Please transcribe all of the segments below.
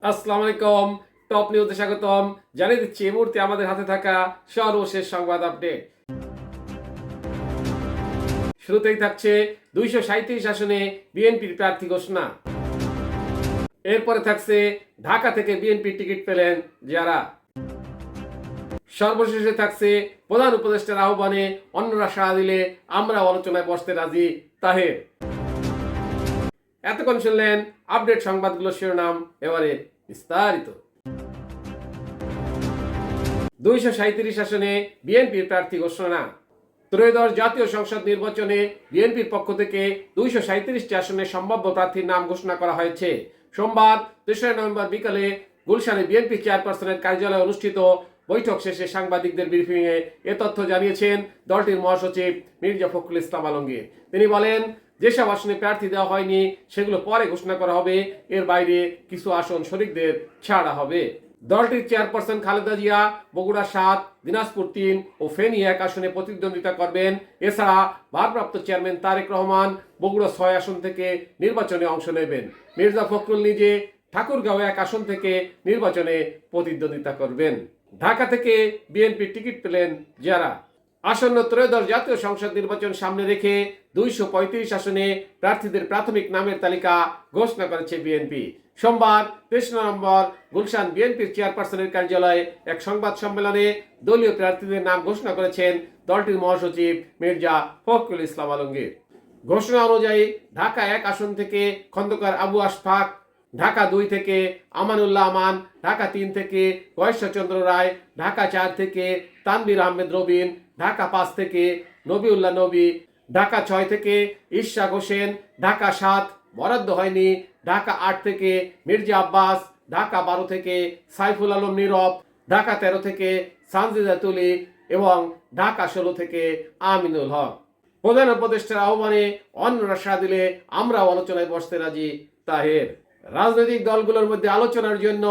আসসালামু আলাইকুম। টপ নিউজে স্বাগতম। জানিয়ে দিচ্ছি এই মুহূর্তে আমাদের হাতে থাকা সর্বশেষ সংবাদ আপডেট। শুরুতেই থাকছে 237 আসনে বিএনপির প্রার্থী ঘোষণা। এরপরে থাকছে ঢাকা থেকে বিএনপির টিকিট পেলেন যারা। সর্বশেষে থাকছে প্রধান উপদেষ্টার আহ্বানে অন্যরা সাড়া দিলে আমরা আলোচনায় বসতে রাজি তাহের। এতক্ষণ শুনলেন আপডেট সংবাদগুলো শিরোনাম, এবারে বিস্তারিত। 237 আসনে বিএনপির প্রার্থী ঘোষণা। ত্রয়োদশ জাতীয় সংসদ নির্বাচনে বিএনপির পক্ষ থেকে 237টি আসনে সম্ভাব্য প্রার্থীর নাম ঘোষণা করা হয়েছে। সোমবার 3 নভেম্বর বিকালে গুলশানে বিএনপি চেয়ারপারসনের কার্যালয়ে অনুষ্ঠিত বৈঠক শেষে সাংবাদিকদের ব্রিফিংয়ে এ তথ্য জানিয়েছেন দলটির মহাসচিব মির্জা ফখরুল ইসলাম আলমগীর। তিনি বলেন, যেসব আসনে প্রার্থী দেওয়া হয়নি সেগুলো পরে ঘোষণা করা হবে। এর বাইরে কিছু আসন শরিকদের ছাড়া হবে। দলটির চেয়ারপারসন খালেদা জিয়া বগুড়া 7, দিনাজপুর 3 ও ফেনী 1 আসনে প্রতিদ্বন্দ্বিতা করবেন। এছাড়া ভারপ্রাপ্ত চেয়ারম্যান তারেক রহমান বগুড়া 6 আসন থেকে নির্বাচনে অংশ নেবেন। মির্জা ফখরুল নিজে ঠাকুরগাঁও 1 আসন থেকে নির্বাচনে প্রতিদ্বন্দ্বিতা করবেন। ঢাকা থেকে বিএনপির টিকিট পেলেন যারা। আসন্ন ত্রয়োদশ জাতীয় সংসদ নির্বাচন সামনে রেখে 235 আসনে প্রার্থীদের প্রাথমিক নামের তালিকা ঘোষণা করেছে বিএনপি। সোমবার 23 নভেম্বর গুলশান বিএনপির চেয়ারপারসনের কার্যালয়ে এক সংবাদ সম্মেলনে দলীয় প্রার্থীদের নাম ঘোষণা করেছেন দলটির মহাসচিব মির্জা ফখরুল ইসলাম আলমগীর। ঘোষণা অনুযায়ী ঢাকা 1 আসন থেকে খন্দকার আবু আশফাক, ঢাকা 2 থেকে আমানুল্লাহ আমান, ঢাকা 3 থেকে গয়েশ্বরচন্দ্র রায়, ঢাকা 4 থেকে তানভীর আহমেদ রবিন, ঢাকা 5 থেকে নবিউল্লাহ নবী, ঢাকা 6 থেকে ইশরাক হোসেন, ঢাকা 7 বরাদ্দ হয়নি, ঢাকা 8 থেকে মির্জা আব্বাস, ঢাকা 12 থেকে সাইফুল আলম নীরব, ঢাকা 13 থেকে সানজিদা তুলি এবং ঢাকা 16 থেকে আমিনুল হক। প্রধান উপদেষ্টার আহ্বানে অন্যরা সাড়া দিলে আমরাও আলোচনায় বসতে রাজি তাহের। রাজনৈতিক দলগুলোর মধ্যে আলোচনার জন্য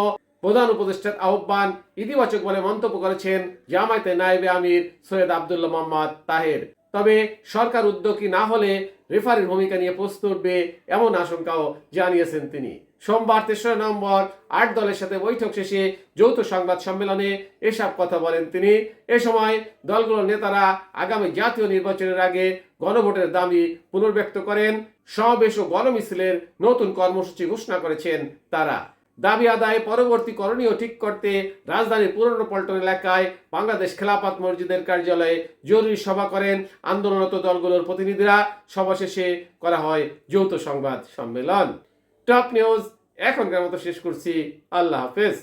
প্রধান উপদেষ্টার আহ্বান ইতিবাচক বলে মন্তব্য করেছেন জামায়াতে নায়েবে আমির সৈয়দ আব্দুল্লাহ মোহাম্মদ তাহের। তবে সরকার উদ্যোগী না হলে রেফারির ভূমিকা নিয়ে প্রশ্ন উঠবে এমন আশঙ্কাও জানিয়েছেন তিনি। সোমবার 3 নভেম্বর 8 দলের সাথে বৈঠক শেষে যৌথ সংবাদ সম্মেলনে এসব কথা বলেন তিনি। এ সময় দলগুলোর নেতারা আগামী জাতীয় নির্বাচনের আগে গণভোটের দাবি পুনর্ব্যক্ত করেন। সমাবেশ ও গণমিছিলের নতুন কর্মসূচি ঘোষণা করেছেন তারা। দাবি আদায়ে পরবর্তী করণীয় ঠিক করতে রাজধানীর পুরনো পল্টন এলাকায় বাংলাদেশ খেলাফত মসজিদের কার্যালয়ে জরুরি সভা করেন আন্দোলনরত দলগুলোর প্রতিনিধিরা। সভা শেষে করা হয় যৌথ সংবাদ সম্মেলন। টপ নিউজ এখনকার মতো শেষ করছি। আল্লাহ হাফেজ।